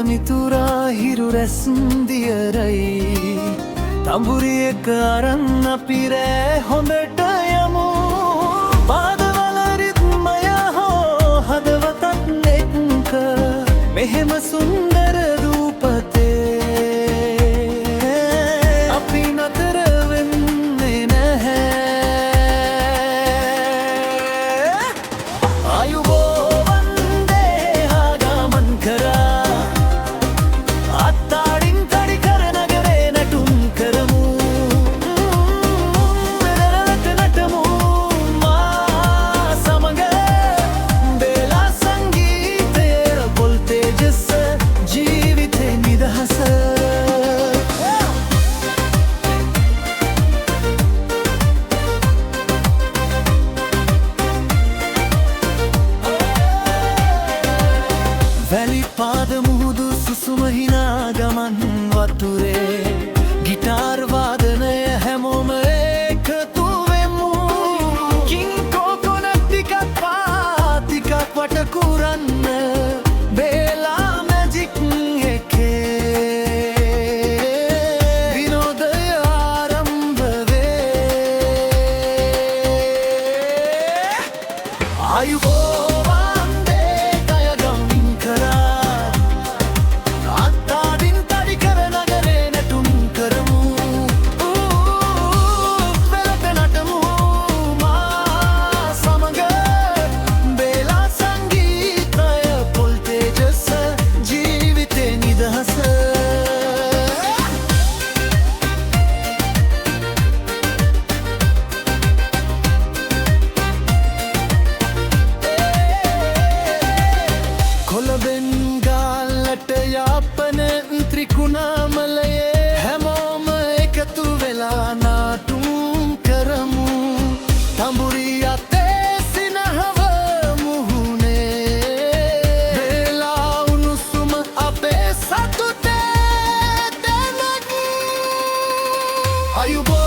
මිතුරා හිරු රැස්දියරයි තඹුරියක අරන් අපි රෑ හොඳට යමු පාදවල රිද්මය හෝ හදවතත් එක්ක මෙහෙම සුන්දර රූපතේ අපි නතර වෙන්නේ නැහැ ආයුබෝවන් දේහා ගමන් කරා අත්තාඩින් තඩි කර නගරේ නැටුම් කරමු මෙරළට නටමු මා සමග බේලා සංගීතයේ පොල් තේජස ජීවිතේ නිදහස වැලි පාද මුහුදු සුසුම හිනා ගමන් වතුරේ ගිටාර් වාදනය හැමෝම එකතු වෙමු කිං කොකොනට් ටිකක් පාතිකක් වට කුරන්න බේලා මැජික් එකේ විනෝදය ආරම්භ වේ ආයුබෝවන් දේකය ගමින් කරා අත්තාඩින් තඩි කර නගරේ නැටුම් කරමු වෙලට නටමු මා සමග බේලා සංගීතය පොල් තේජස ජීවිතේ නිදහස කොළඹෙන් ගාල්ලට යාපන ත්‍රිකුණාමලයේ හැමෝම එකතු වෙලා නාටුම් කරමු තඹුරිය අතේ සිනහව මුහුණේ බේලා උණුසුම අපේ සතුටේ දැනගු ආයුබෝවන්